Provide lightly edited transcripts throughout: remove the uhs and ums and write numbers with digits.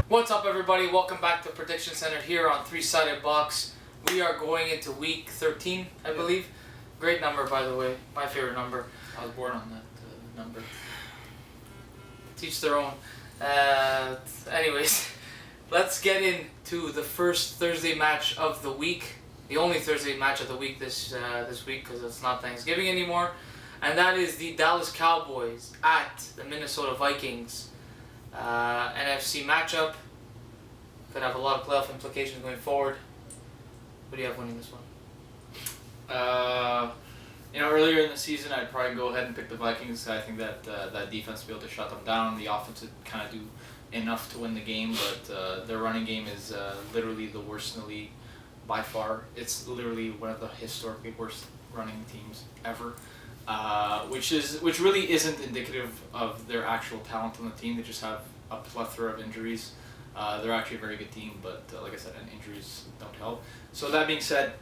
What's up, everybody? Welcome back to Prediction Center here on Three Sided Box. We are going into week 13, I believe. Great number, by the way. My favorite number. I was born on that number. Teach their own. Anyways, let's get into the first Thursday match of the week. The only Thursday match of the week this week, because it's not Thanksgiving anymore. And that is the Dallas Cowboys at the Minnesota Vikings. NFC matchup. Could have a lot of playoff implications going forward. Who do you have winning this one? Earlier in the season, I'd probably go ahead and pick the Vikings. I think that that defense will be able to shut them down. The offense would kind of do enough to win the game, but their running game is literally the worst in the league by far. It's literally one of the historically worst running teams ever, which really isn't indicative of their actual talent on the team. They just have a plethora of injuries. They're actually a very good team, but like I said, injuries don't help. So that being said,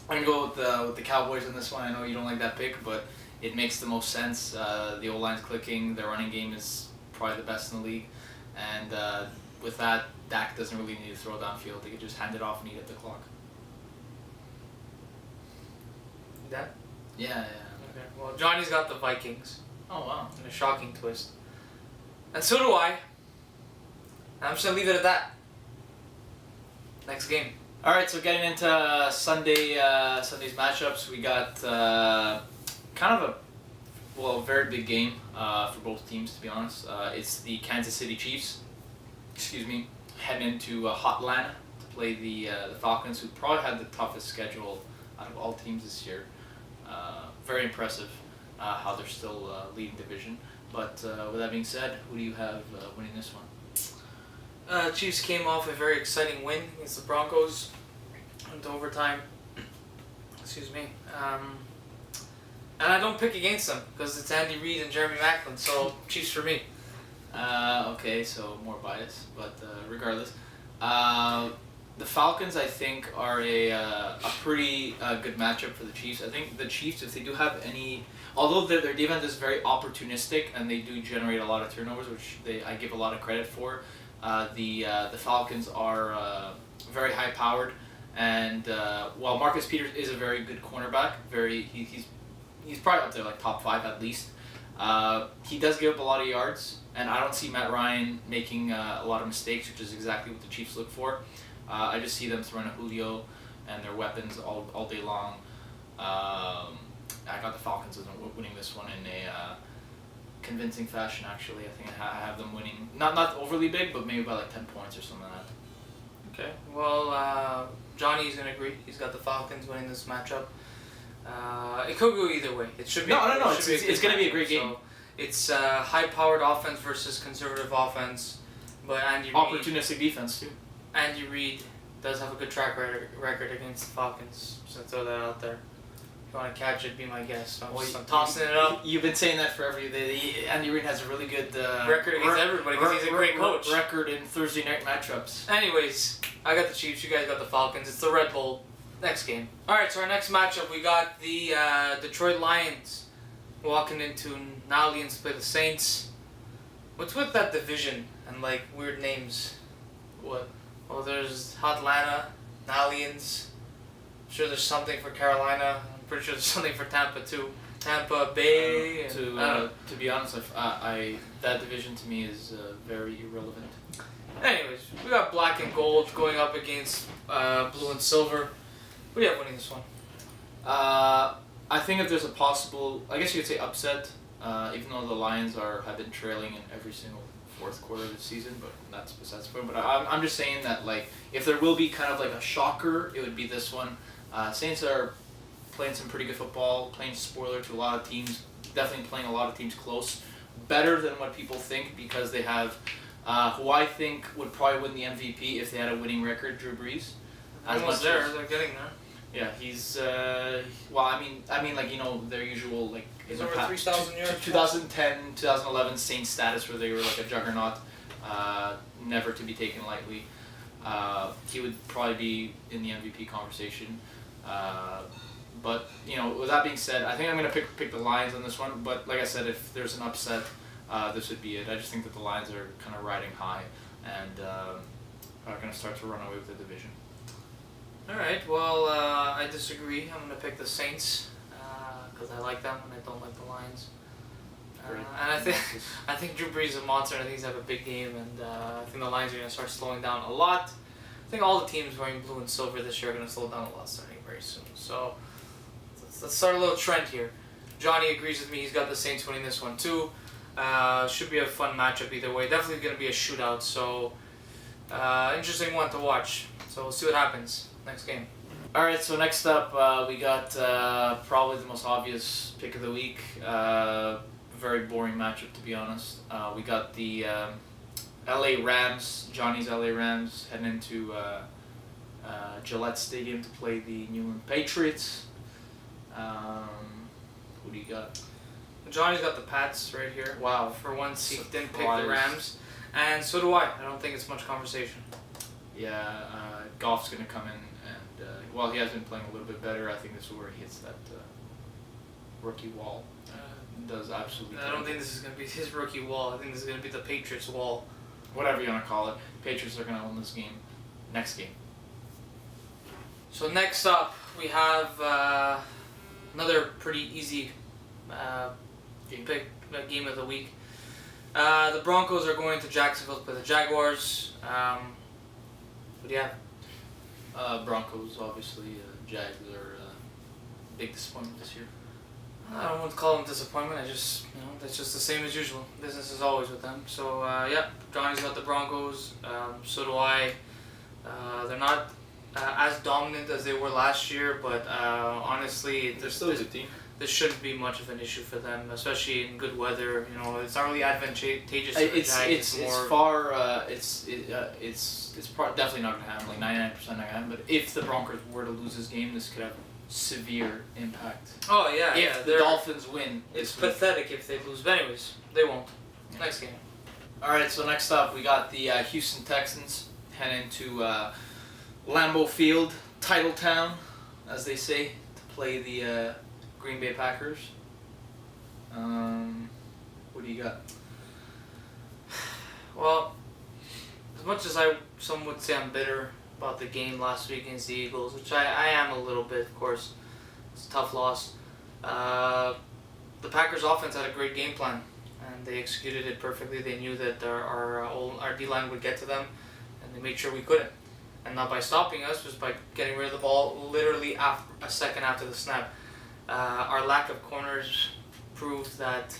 I'm going to go with the Cowboys in this one. I know you don't like that pick, but it makes the most sense. The O-line's clicking. Their running game is probably the best in the league. And with that, Dak doesn't really need to throw downfield. They could just hand it off and eat up the clock. That? Yeah. Okay. Well, Johnny's got the Vikings. Oh, wow. In a shocking twist. And so do I. I'm just going to leave it at that. Next game. All right, so getting into Sunday's matchups, we got kind of a very big game for both teams, to be honest. It's the Kansas City Chiefs, heading into hot Atlanta to play the Falcons, who probably had the toughest schedule out of all teams this year. Very impressive how they're still leading division. But with that being said, who do you have winning this one? Chiefs came off a very exciting win against the Broncos into overtime. Excuse me. And I don't pick against them because it's Andy Reid and Jeremy Maclin, so Chiefs for me. Okay, so more bias, but regardless. The Falcons, I think, are a pretty good matchup for the Chiefs. I think the Chiefs, if they do have any... Although their defense is very opportunistic and they do generate a lot of turnovers, which I give a lot of credit for, the Falcons are very high-powered. And while Marcus Peters is a very good cornerback, he's probably up there, like top 5 at least, he does give up a lot of yards. And I don't see Matt Ryan making a lot of mistakes, which is exactly what the Chiefs look for. I just see them throwing a Julio and their weapons all day long. I got the Falcons winning this one in a convincing fashion, actually. I think I have them winning, not overly big, but maybe by like 10 points or something like that. Okay, well, Johnny's going to agree. He's got the Falcons winning this matchup. It could go either way. It should be. No. It's going to be a great game. So it's high-powered offense versus conservative offense, but opportunistic defense too. Andy Reid does have a good track record against the Falcons, so throw that out there. If you want to catch it, be my guest. I'm tossing it up. You've been saying that forever. Andy Reid has a really good record against everybody because he's a great coach. Record in Thursday night matchups. Anyways, I got the Chiefs. You guys got the Falcons. It's the Red Bull. Next game. All right, so our next matchup, we got the Detroit Lions walking into New Orleans to play the Saints. What's with that division and like weird names? What? Well, there's Atlanta, New Orleans. I'm sure there's something for Carolina. I'm pretty sure there's something for Tampa too. Tampa Bay. To be honest, that division to me is very irrelevant. Anyways, we got black and gold going up against blue and silver. Who do you have winning this one? I think if there's a possible, I guess you could say upset, even though the Lions have been trailing in every single fourth quarter of the season, but that's besides the point. But I'm just saying that like if there will be kind of like a shocker, it would be this one. Saints are playing some pretty good football, playing spoiler to a lot of teams, definitely playing a lot of teams close, better than what people think because they have who I think would probably win the MVP if they had a winning record, Drew Brees. Almost there, they're getting there. Yeah, he's well. I mean, like their usual like. He's over 3,000 yards. 2010, 2011 Saints status where they were like a juggernaut, never to be taken lightly. He would probably be in the MVP conversation. But with that being said, I think I'm gonna pick the Lions on this one. But like I said, if there's an upset, this would be it. I just think that the Lions are kind of riding high and are gonna start to run away with the division. All right. Well, I disagree. I'm gonna pick the Saints because I like them and I don't like the Lions. And I think Drew Brees is a monster, and I think he's gonna have a big game, and I think the Lions are gonna start slowing down a lot. I think all the teams wearing blue and silver this year are gonna slow down a lot starting very soon. So let's start a little trend here. Johnny agrees with me. He's got the Saints winning this one too. Should be a fun matchup either way. Definitely gonna be a shootout. So interesting one to watch. So we'll see what happens next game. All right. So next up, we got probably the most obvious pick of the week. Very boring matchup, to be honest. We got the LA Rams, Johnny's LA Rams, heading into Gillette Stadium to play the New England Patriots. Who do you got? Johnny's got the Pats right here. Wow. For once, he didn't pick the Rams. And so do I. I don't think it's much conversation. Yeah, Goff's going to come in, and while he has been playing a little bit better, I think this is where he hits that rookie wall. Does absolutely. I don't think this is going to be his rookie wall. I think this is going to be the Patriots wall. Whatever you want to call it. Patriots are going to win this game. Next game. So next up, we have another pretty easy game of the week. The Broncos are going to Jacksonville to play the Jaguars. What do you have? Broncos, obviously. Jags are big disappointment this year. I don't want to call them disappointment. I just, that's just the same as usual. Business is always with them. So, Johnny's got the Broncos. So do I. They're not as dominant as they were last year, but honestly, they're still a good team. This shouldn't be much of an issue for them, especially in good weather. It's not really advantageous for the Jags. It's definitely not going to happen. Like 99% not going to happen. But if the Broncos were to lose this game, this could have severe impact. Oh yeah, if the Dolphins win. It's pathetic if they lose, but anyways, they won't. Yeah. Next game. Alright, so next up we got the Houston Texans heading to Lambeau Field, Title Town, as they say, to play the Green Bay Packers. What do you got? Well, as much as some would say I'm bitter about the game last week against the Eagles, which I am a little bit, of course. It's a tough loss. The Packers offense had a great game plan, and they executed it perfectly. They knew that our D-line would get to them, and they made sure we couldn't. And not by stopping us, just by getting rid of the ball literally a second after the snap. Our lack of corners proved that,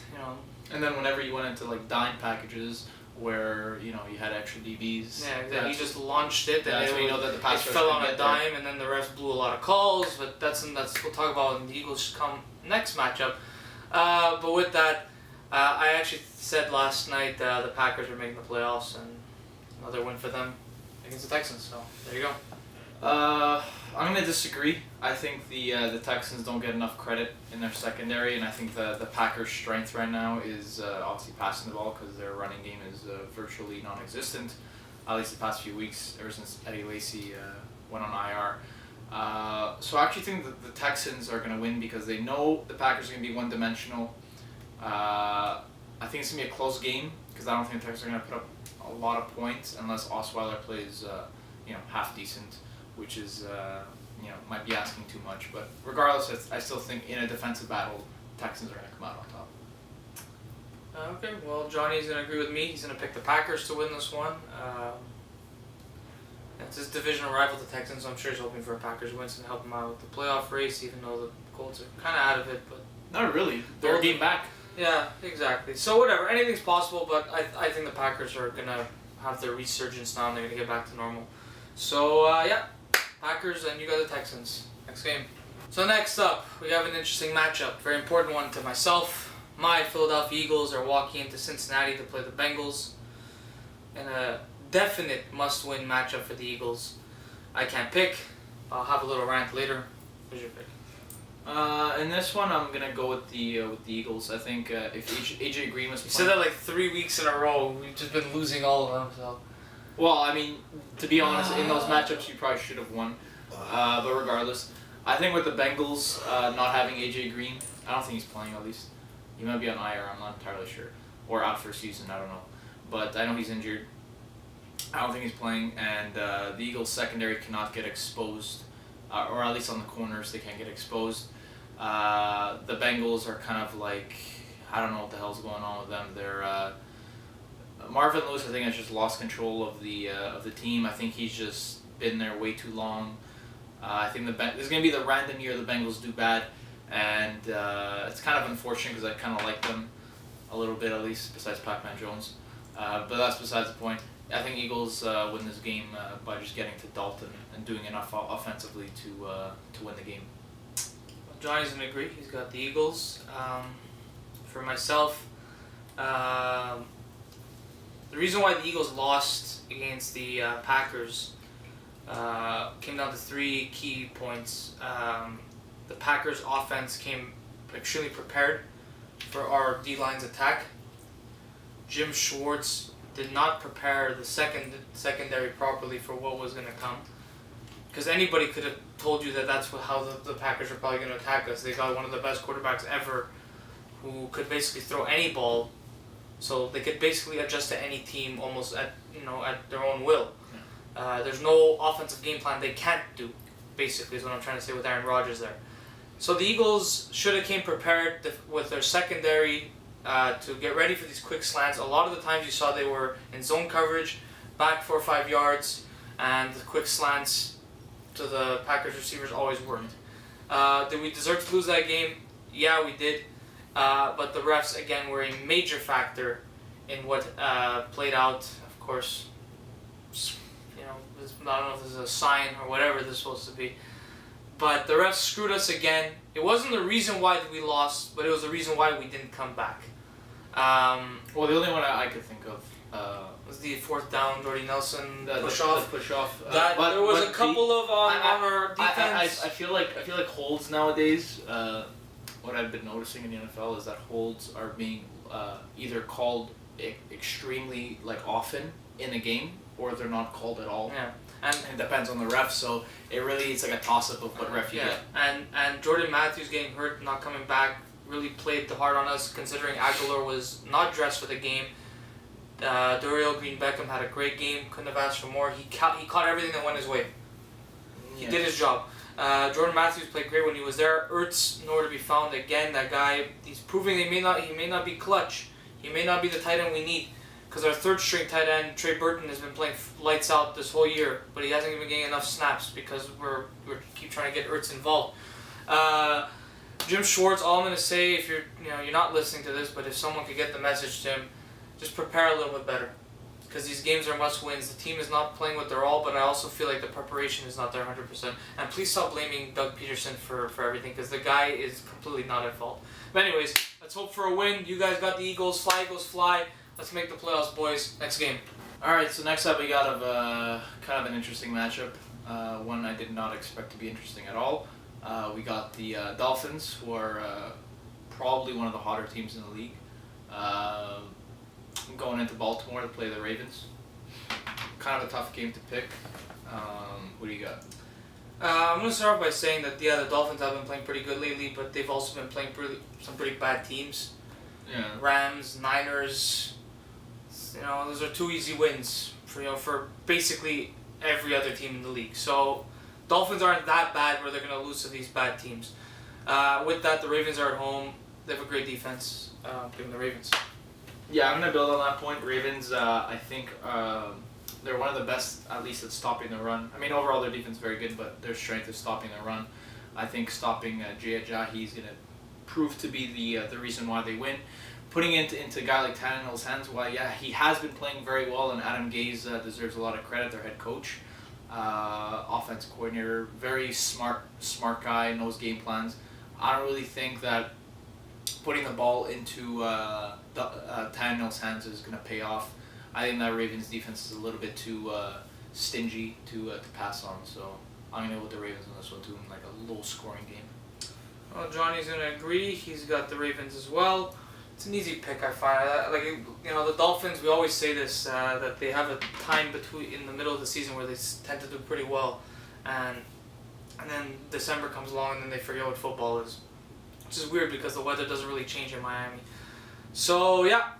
And then whenever you went into like dime packages, where you had extra DBs. Yeah, he just launched it, and that's when you know that the pass it fell on a dime, and then the refs blew a lot of calls. But that's we'll talk about when the Eagles come next matchup. But with that, I actually said last night the Packers are making the playoffs, and another win for them against the Texans. So there you go. I'm gonna disagree. I think the Texans don't get enough credit in their secondary, and I think the Packers' strength right now is obviously passing the ball because their running game is virtually non-existent, at least the past few weeks ever since Eddie Lacy went on IR. So I actually think that the Texans are gonna win because they know the Packers are gonna be one-dimensional. I think it's gonna be a close game because I don't think the Texans are gonna put up a lot of points unless Osweiler plays half decent, which is might be asking too much. But regardless, I still think in a defensive battle, Texans are going to come out on top. Okay, well, Johnny's going to agree with me. He's going to pick the Packers to win this one. It's his divisional rival, the Texans, so I'm sure he's hoping for a Packers win to help him out with the playoff race, even though the Colts are kind of out of it. But not really. They're a game back. Yeah, exactly. So whatever, anything's possible, but I think the Packers are going to have their resurgence now, and they're going to get back to normal. So, Packers, and you got the Texans. Next game. So next up, we have an interesting matchup. Very important one to myself. My Philadelphia Eagles are walking into Cincinnati to play the Bengals. In a definite must-win matchup for the Eagles. I can't pick. I'll have a little rant later. Who's your pick? In this one, I'm gonna go with the Eagles. I think if AJ Green was playing, you said that like 3 weeks in a row. We've just been losing all of them. So. Well, I mean, to be honest, in those matchups, you probably should have won. But regardless, I think with the Bengals not having AJ Green, I don't think he's playing at least. He might be on IR, I'm not entirely sure. Or out for a season, I don't know. But I know he's injured. I don't think he's playing, and the Eagles secondary cannot get exposed, or at least on the corners they can't get exposed. The Bengals are kind of like, I don't know what the hell's going on with them. They're Marvin Lewis, I think, has just lost control of the team. I think he's just been there way too long. I think this is going to be the random year the Bengals do bad, and it's kind of unfortunate because I kind of like them a little bit, at least, besides Pac-Man Jones. But that's besides the point. I think Eagles win this game by just getting to Dalton and doing enough offensively to win the game. Johnny's going to agree. He's got the Eagles. For myself, the reason why the Eagles lost against the Packers came down to 3 key points. The Packers' offense came extremely prepared for our D-line's attack. Jim Schwartz did not prepare the secondary properly for what was going to come. Because anybody could have told you that that's how the Packers are probably going to attack us. They got one of the best quarterbacks ever who could basically throw any ball. So they could basically adjust to any team almost at their own will. There's no offensive game plan they can't do, basically, is what I'm trying to say with Aaron Rodgers there. So the Eagles should have came prepared with their secondary to get ready for these quick slants. A lot of the times you saw they were in zone coverage, back 4 or 5 yards, and the quick slants to the Packers receivers always worked. Did we deserve to lose that game? Yeah, we did. But the refs, again, were a major factor in what played out. Of course, I don't know if this is a sign or whatever this is supposed to be. But the refs screwed us again. It wasn't the reason why we lost, but it was the reason why we didn't come back. Well, the only one I could think of was the 4th down, Jordy Nelson push off. There was a couple of on our defense. I feel like holds nowadays. What I've been noticing in the NFL is that holds are being either called extremely often in a game, or they're not called at all. Yeah. And it depends on the ref, so it's like a toss-up of what ref you get. And Jordan Matthews getting hurt, not coming back, really played hard on us, considering Aguilar was not dressed for the game. Dorial Green-Beckham had a great game, couldn't have asked for more. He caught everything that went his way. He did his job. Jordan Matthews played great when he was there. Ertz, nowhere to be found. Again, that guy, he's proving he may not be clutch. He may not be the tight end we need. Because our 3rd string tight end, Trey Burton, has been playing lights out this whole year, but he hasn't even getting enough snaps because we're keep trying to get Ertz involved. Jim Schwartz, all I'm going to say, if you're not listening to this, but if someone could get the message to him, just prepare a little bit better. Because these games are must-wins. The team is not playing with their all, but I also feel like the preparation is not there 100%. And please stop blaming Doug Peterson for everything, because the guy is completely not at fault. But anyways, let's hope for a win. You guys got the Eagles. Fly, Eagles, fly. Let's make the playoffs, boys. Next game. Alright, so next up we got kind of an interesting matchup. One I did not expect to be interesting at all. We got the Dolphins, who are probably one of the hotter teams in the league. Going into Baltimore to play the Ravens. Kind of a tough game to pick. What do you got? I'm going to start off by saying that, the Dolphins have been playing pretty good lately, but they've also been playing some pretty bad teams. Yeah. Rams, Niners, those are 2 easy wins for basically every other team in the league. So Dolphins aren't that bad where they're going to lose to these bad teams. With that, the Ravens are at home. They have a great defense. Giving the Ravens. Yeah, I'm going to build on that point. Ravens, I think they're one of the best, at least at stopping the run. I mean, overall their defense is very good, but their strength is stopping the run. I think stopping Jay Ajayi is going to prove to be the reason why they win. Putting it into a guy like Tannehill's hands, he has been playing very well, and Adam Gase deserves a lot of credit, their head coach. Offensive coordinator, very smart guy, knows game plans. I don't really think that putting the ball into Tannehill's hands is going to pay off. I think that Ravens defense is a little bit too stingy to pass on, so I'm going to go with the Ravens on this one too, in a low-scoring game. Well, Johnny's going to agree. He's got the Ravens as well. It's an easy pick, I find. The Dolphins, we always say this, that they have a time in the middle of the season where they tend to do pretty well. And and then December comes along and then they forget what football is. Which is weird because the weather doesn't really change in Miami. So yeah,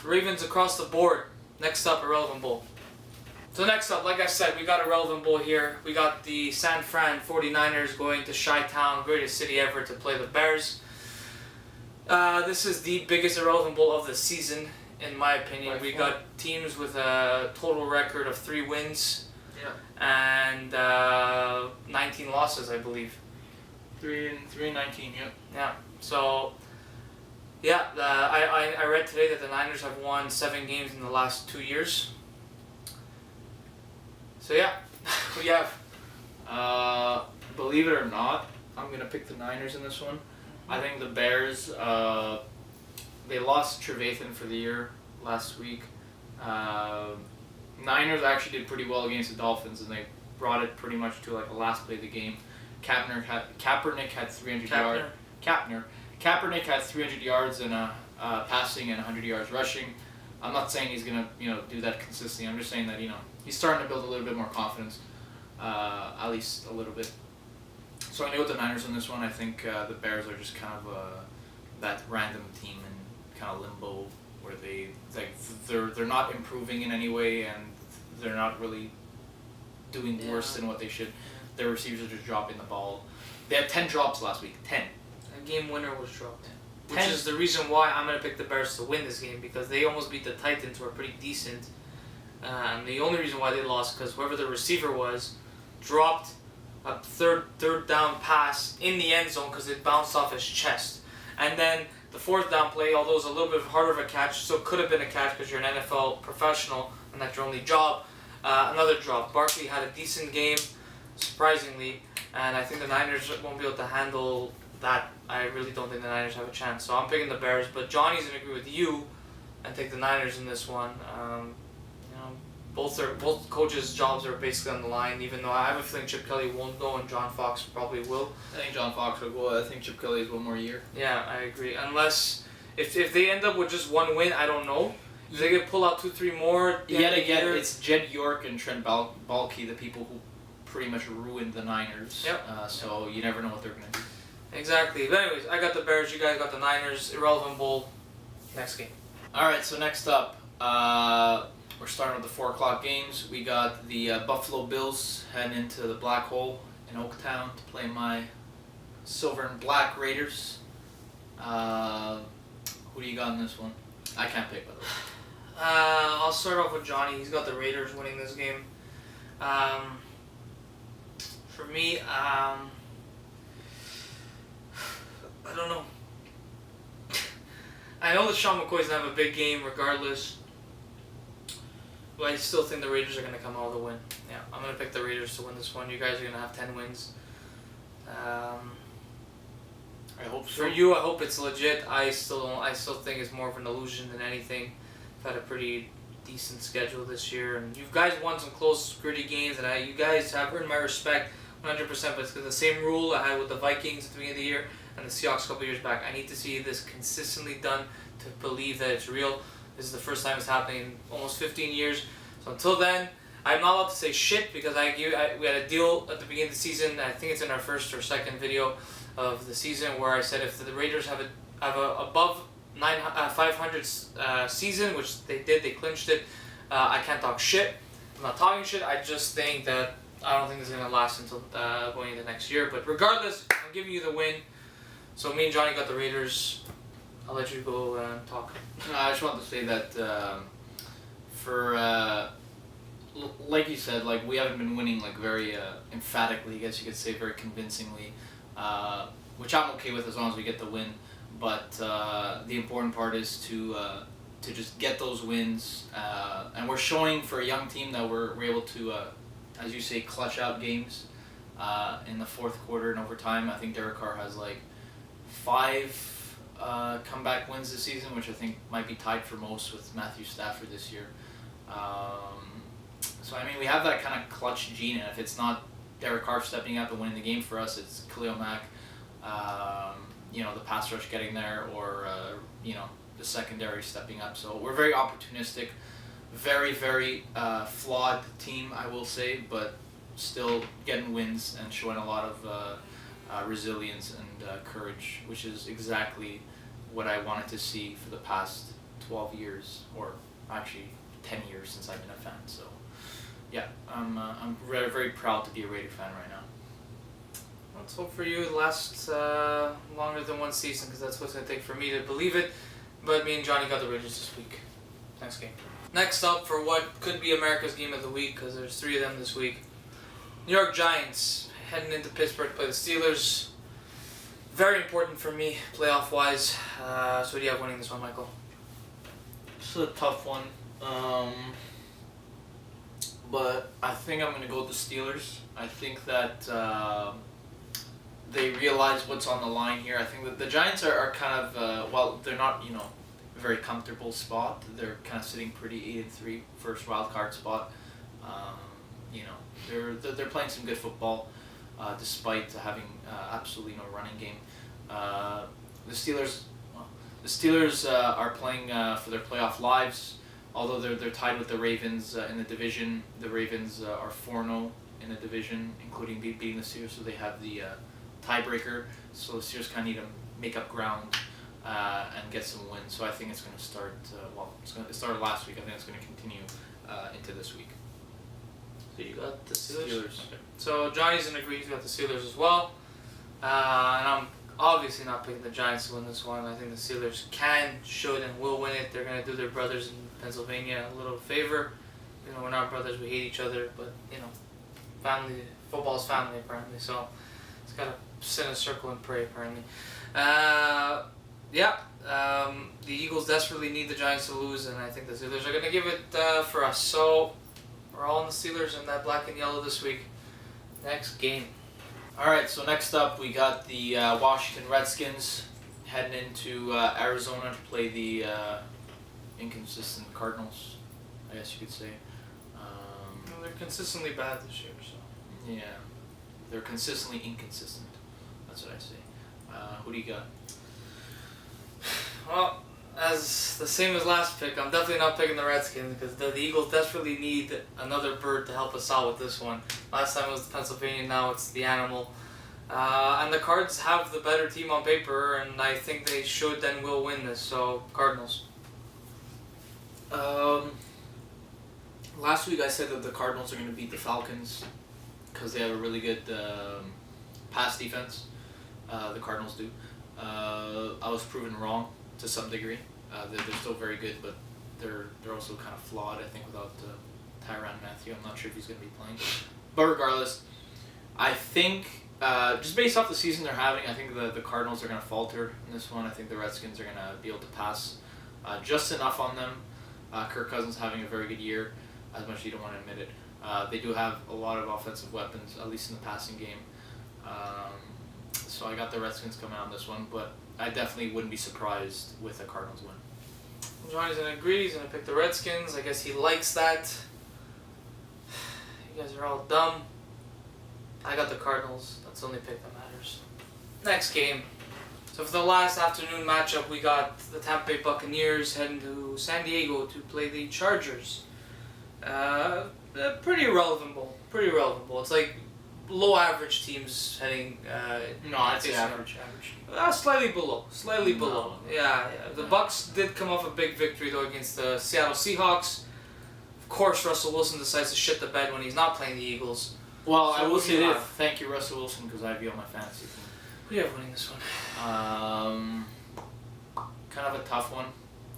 Ravens across the board. Next up, Irrelevant Bowl. So next up, like I said, we got a Irrelevant Bowl here. We got the San Fran 49ers going to Chi-Town, greatest city ever, to play the Bears. This is the biggest Irrelevant Bowl of the season, in my opinion. We got teams with a total record of 3 wins. And 19 losses, I believe. 3-19, yeah. Yeah. So, yeah, I read today that the Niners have won 7 games in the last 2 years. So yeah, who do you have? Believe it or not, I'm gonna pick the Niners in this one. I think the Bears. They lost Trevathan for the year last week. Niners actually did pretty well against the Dolphins, and they brought it pretty much to like a last play of the game. Kaepernick had 300 yards. Kaepernick had 300 yards and passing and 100 yards rushing. I'm not saying he's gonna do that consistently. I'm just saying that he's starting to build a little bit more confidence, at least a little bit. So I know with the Niners on this one. I think the Bears are just kind of that random team in kind of limbo where they're not improving in any way and they're not really doing worse than what they should. Their receivers are just dropping the ball. They had 10 drops last week. 10. A game winner was dropped. Which is the reason why I'm going to pick the Bears to win this game, because they almost beat the Titans, who are pretty decent. And the only reason why they lost because whoever the receiver was dropped a third down pass in the end zone because it bounced off his chest. And then the 4th down play, although it was a little bit harder of a catch, still could have been a catch because you're an NFL professional and that's your only job. Another drop. Barkley had a decent game, surprisingly, and I think the Niners won't be able to handle that. I really don't think the Niners have a chance. So I'm picking the Bears, but Johnny's going to agree with you and take the Niners in this one. Both coaches' jobs are basically on the line, even though I have a feeling Chip Kelly won't go and John Fox probably will. I think John Fox will go. I think Chip Kelly has one more year. Yeah, I agree. Unless, if they end up with just 1 win, I don't know. If they could pull out 2-3 more. Yet again, it's Jed York and Trent Baalke, the people who pretty much ruined the Niners. Yep. So you never know what they're going to do. Exactly. But anyways, I got the Bears, you guys got the Niners. Irrelevant Bowl. Next game. Alright, so next up, we're starting with the 4 o'clock games. We got the Buffalo Bills heading into the Black Hole in Oaktown to play my Silver and Black Raiders. Who do you got in this one? I can't pick, by the way. I'll start off with Johnny. He's got the Raiders winning this game. For me, I don't know. I know that Sean McCoy's gonna have a big game regardless, but I still think the Raiders are gonna come out with a win. Yeah, I'm gonna pick the Raiders to win this one. You guys are gonna have 10 wins. I hope so. For you, I hope it's legit. I still think it's more of an illusion than anything. I've had a pretty decent schedule this year, and you guys won some close, gritty games, and you guys have earned my respect 100%. But it's the same rule I had with the Vikings at the beginning of the year and the Seahawks a couple years back. I need to see this consistently done to believe that it's real. This is the first time it's happening in almost 15 years. So until then, I'm not allowed to say shit because we had a deal at the beginning of the season. I think it's in our first or second video of the season where I said if the Raiders have a above 500 season, which they did, they clinched it. I can't talk shit. I'm not talking shit. I just think that I don't think this is gonna last until going into next year. But regardless, I'm giving you the win. So me and Johnny got the Raiders. I'll let you go and talk. I just want to say that like you said, like we haven't been winning like very emphatically, I guess you could say, very convincingly, which I'm okay with as long as we get the win. But the important part is to just get those wins, and we're showing for a young team that we're able to, as you say, clutch out games in the 4th quarter and overtime. I think Derek Carr has like 5 comeback wins this season, which I think might be tied for most with Matthew Stafford this year. So I mean, we have that kind of clutch gene, and if it's not Derek Carr stepping up and winning the game for us, it's Khalil Mack, the pass rush getting there, or the secondary stepping up. So we're very opportunistic, very, very flawed team, I will say, but still getting wins and showing a lot of resilience and courage, which is exactly what I wanted to see for the past 12 years, or actually 10 years since I've been a fan. So, yeah, I'm very, very proud to be a Raider fan right now. Let's hope for you it lasts longer than one season, because that's what's going to take for me to believe it. But me and Johnny got the Raiders this week. Next game. Next up for what could be America's game of the week, because there's 3 of them this week. New York Giants heading into Pittsburgh to play the Steelers. Very important for me, playoff-wise. So who do you have winning this one, Michael? This is a tough one. But I think I'm going to go with the Steelers. I think that they realize what's on the line here. I think that the Giants are kind of, well, they're not, a very comfortable spot. They're kind of sitting pretty 8-3, first wild card spot. They're playing some good football, despite having absolutely no running game. The Steelers are playing for their playoff lives. Although they're tied with the Ravens in the division. The Ravens are 4-0 in the division, including beating the Steelers, so they have the tiebreaker. So the Steelers kind of need to make up ground and get some wins. So I think it's going to start. It started last week. I think it's going to continue into this week. So you got the Steelers. Okay. So Johnny's in agreement. He's got the Steelers as well. And I'm obviously not picking the Giants to win this one. I think the Steelers can, should, and will win it. They're going to do their brothers in Pennsylvania a little favor. We're not brothers. We hate each other, but family. Football's family apparently. So it's got to sit in a circle and pray apparently. The Eagles desperately need the Giants to lose, and I think the Steelers are going to give it for us. So we're all in the Steelers and that black and yellow this week. Next game. Alright, so next up we got the Washington Redskins heading into Arizona to play the inconsistent Cardinals, I guess you could say. They're consistently bad this year, so. Yeah, they're consistently inconsistent. That's what I say. Who do you got? Well, as the same as last pick, I'm definitely not picking the Redskins because the Eagles desperately need another bird to help us out with this one. Last time it was the Pennsylvania, now it's the Animal. And the Cards have the better team on paper, and I think they should and will win this, so Cardinals. Last week I said that the Cardinals are going to beat the Falcons because they have a really good pass defense. The Cardinals do. I was proven wrong to some degree. They're still very good, but they're also kind of flawed, I think, without Tyrann Mathieu. I'm not sure if he's going to be playing. But regardless, I think, just based off the season they're having, I think the Cardinals are going to falter in this one. I think the Redskins are going to be able to pass just enough on them. Kirk Cousins having a very good year, as much as you don't want to admit it. They do have a lot of offensive weapons, at least in the passing game. So I got the Redskins coming out on this one, but I definitely wouldn't be surprised with a Cardinals win. Johnny's going to agree. He's going to pick the Redskins. I guess he likes that. You guys are all dumb. I got the Cardinals. That's the only pick that matters. Next game. So for the last afternoon matchup, we got the Tampa Bay Buccaneers heading to San Diego to play the Chargers. Pretty irrelevant bowl. It's like low average teams heading. No, I'd say average. Slightly below. No. Yeah. The Bucs did come off a big victory though against the Seattle Seahawks. Of course, Russell Wilson decides to shit the bed when he's not playing the Eagles. Well, So I will who do say you this. have? Thank you, Russell Wilson, because I have you on my fantasy team. Who do you have winning this one? Kind of a tough one.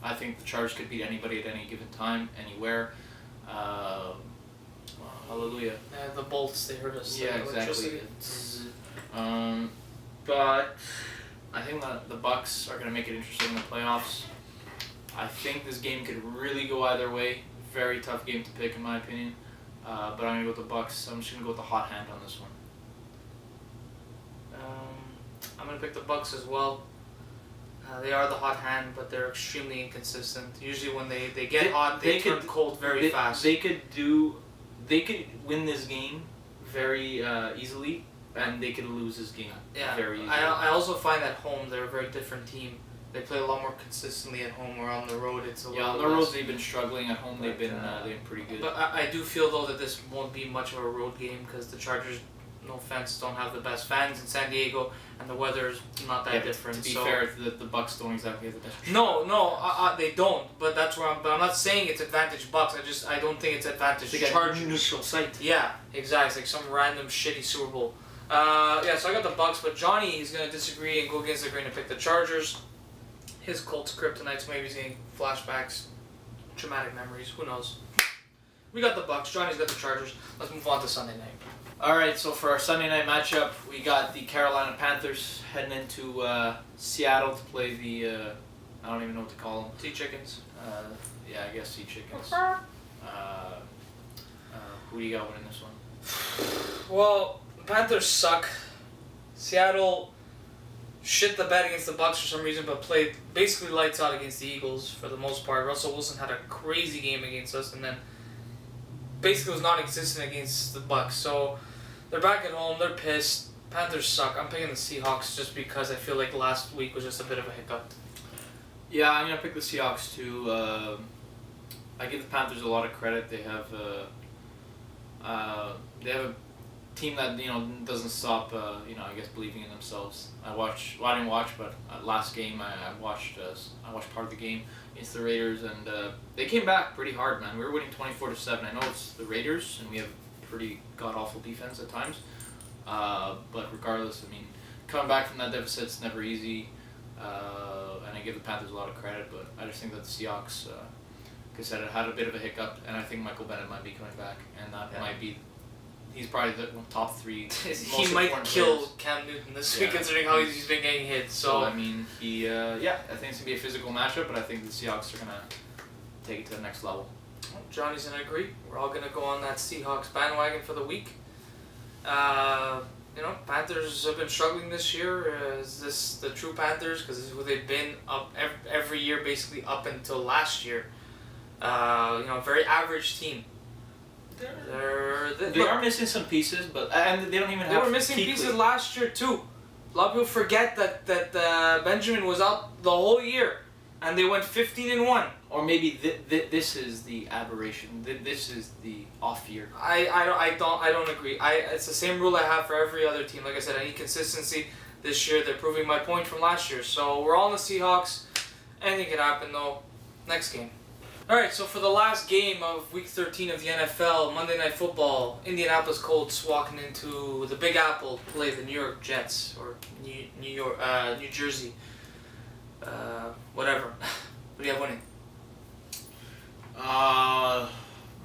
I think the Chargers could beat anybody at any given time, anywhere. Hallelujah. The Bolts, they hurt us. Yeah, like exactly. electricity. But I think that the Bucs are going to make it interesting in the playoffs. I think this game could really go either way. Very tough game to pick, in my opinion. But I'm going to go with the Bucs. I'm just going to go with the hot hand on this one. I'm going to pick the Bucs as well. They are the hot hand, but they're extremely inconsistent. Usually when they get hot, they turn cold very fast. They could win this game very easily, and they could lose this game very easily. I also find at home they're a very different team. They play a lot more consistently at home or on the road. It's a On little the less. road they've been struggling. At home they've been pretty good. But I do feel though that this won't be much of a road game because the Chargers, no offense, don't have the best fans in San Diego, and the weather's not that different. To be fair, the Bucks don't exactly have the best. No, they don't. But that's where But I'm not saying it's advantage Bucks. I don't think it's advantage Chargers. Neutral site. Yeah, exactly. It's like some random shitty Super Bowl. So I got the Bucks, but Johnny, he's gonna disagree and go against the grain and pick the Chargers. His Colts kryptonite, so maybe he's getting flashbacks, traumatic memories. Who knows? We got the Bucks. Johnny's got the Chargers. Let's move on to Sunday night. All right, so for our Sunday night matchup, we got the Carolina Panthers heading into Seattle to play the I don't even know what to call them. Sea Chickens. Yeah, I guess Sea Chickens. Who do you got winning this one? Well, the Panthers suck. Seattle shit the bed against the Bucks for some reason, but played basically lights out against the Eagles for the most part. Russell Wilson had a crazy game against us, and then basically was non-existent against the Bucks. So they're back at home. They're pissed. Panthers suck. I'm picking the Seahawks just because I feel like last week was just a bit of a hiccup. Yeah, I'm gonna pick the Seahawks too. I give the Panthers a lot of credit. They have a team that doesn't stop. I guess believing in themselves. I didn't watch, but last game I watched. I watched part of the game against the Raiders, and they came back pretty hard, man. We were winning 24-7. I know it's the Raiders, and we have pretty god awful defense at times. But regardless, I mean, coming back from that deficit's never easy. And I give the Panthers a lot of credit, but I just think that the Seahawks, like I said, it had a bit of a hiccup, and I think Michael Bennett might be coming back, and that might be. He's probably the top three. He might kill Cam Newton this week, considering how he's been getting hit. So I mean, I think it's gonna be a physical matchup, but I think the Seahawks are gonna take it to the next level. Johnny's gonna agree. We're all gonna go on that Seahawks bandwagon for the week. Panthers have been struggling this year. Is this the true Panthers? Because this is who they've been up every year, basically up until last year. Very average team. They are missing some pieces, and they don't even have. They were missing pieces last year too. A lot of people forget that Benjamin was out the whole year, and they went 15-1. Or maybe this is the aberration. This is the off year. I don't agree. It's the same rule I have for every other team. Like I said, I need consistency. This year they're proving my point from last year. So we're all in the Seahawks. Anything could happen though. Next game. Alright, so for the last game of Week 13 of the NFL, Monday Night Football, Indianapolis Colts walking into the Big Apple to play the New York Jets, or New Jersey, whatever. What do you have winning?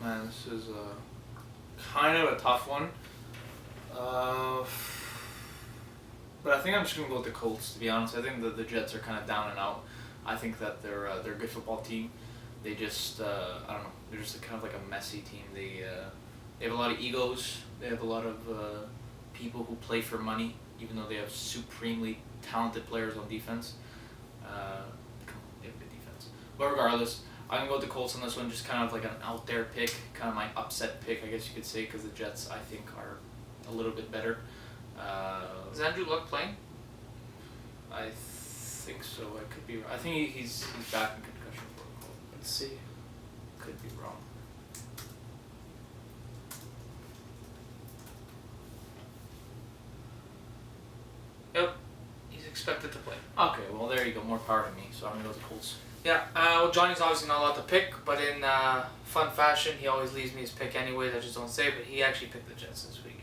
Man, this is kind of a tough one. But I think I'm just gonna go with the Colts. To be honest, I think that the Jets are kind of down and out. I think that they're a good football team. They just I don't know. They're just kind of like a messy team. They have a lot of egos. They have a lot of people who play for money, even though they have supremely talented players on defense. They have good defense. But regardless, I'm gonna go with the Colts on this one. Just kind of like an out there pick, kind of my upset pick, I guess you could say, because the Jets I think are a little bit better. Is Andrew Luck playing? I think so. I could be. I think he's back in concussion protocol. Let's see. Could be wrong. Yep. He's expected to play. Okay, well there you go. More power to me. So I'm gonna go with the Colts. Yeah. Well, Johnny's obviously not allowed to pick, but in fun fashion, he always leaves me his pick anyways. I just don't say. But he actually picked the Jets this week.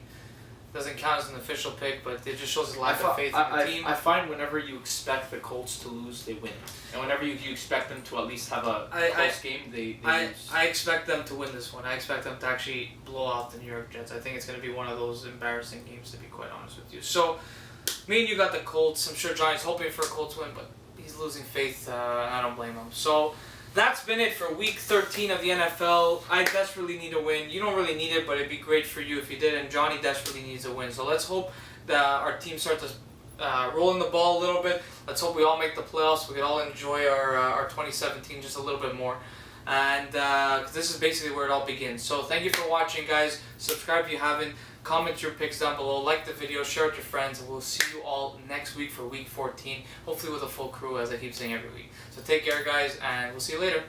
Doesn't count as an official pick, but it just shows his lack of faith in the team. I find whenever you expect the Colts to lose, they win. And whenever you expect them to at least have a close game, they lose. I expect them to win this one. I expect them to actually blow out the New York Jets. I think it's going to be one of those embarrassing games, to be quite honest with you. So, me and you got the Colts. I'm sure Johnny's hoping for a Colts win, but he's losing faith, and I don't blame him. So, that's been it for Week 13 of the NFL. I desperately need a win. You don't really need it, but it'd be great for you if you did, and Johnny desperately needs a win. So let's hope that our team starts rolling the ball a little bit. Let's hope we all make the playoffs. We can all enjoy our 2017 just a little bit more. And 'cause this is basically where it all begins. So thank you for watching, guys. Subscribe if you haven't. Comment your picks down below. Like the video. Share it with your friends. And we'll see you all next week for week 14. Hopefully with a full crew, as I keep saying every week. So take care, guys, and we'll see you later.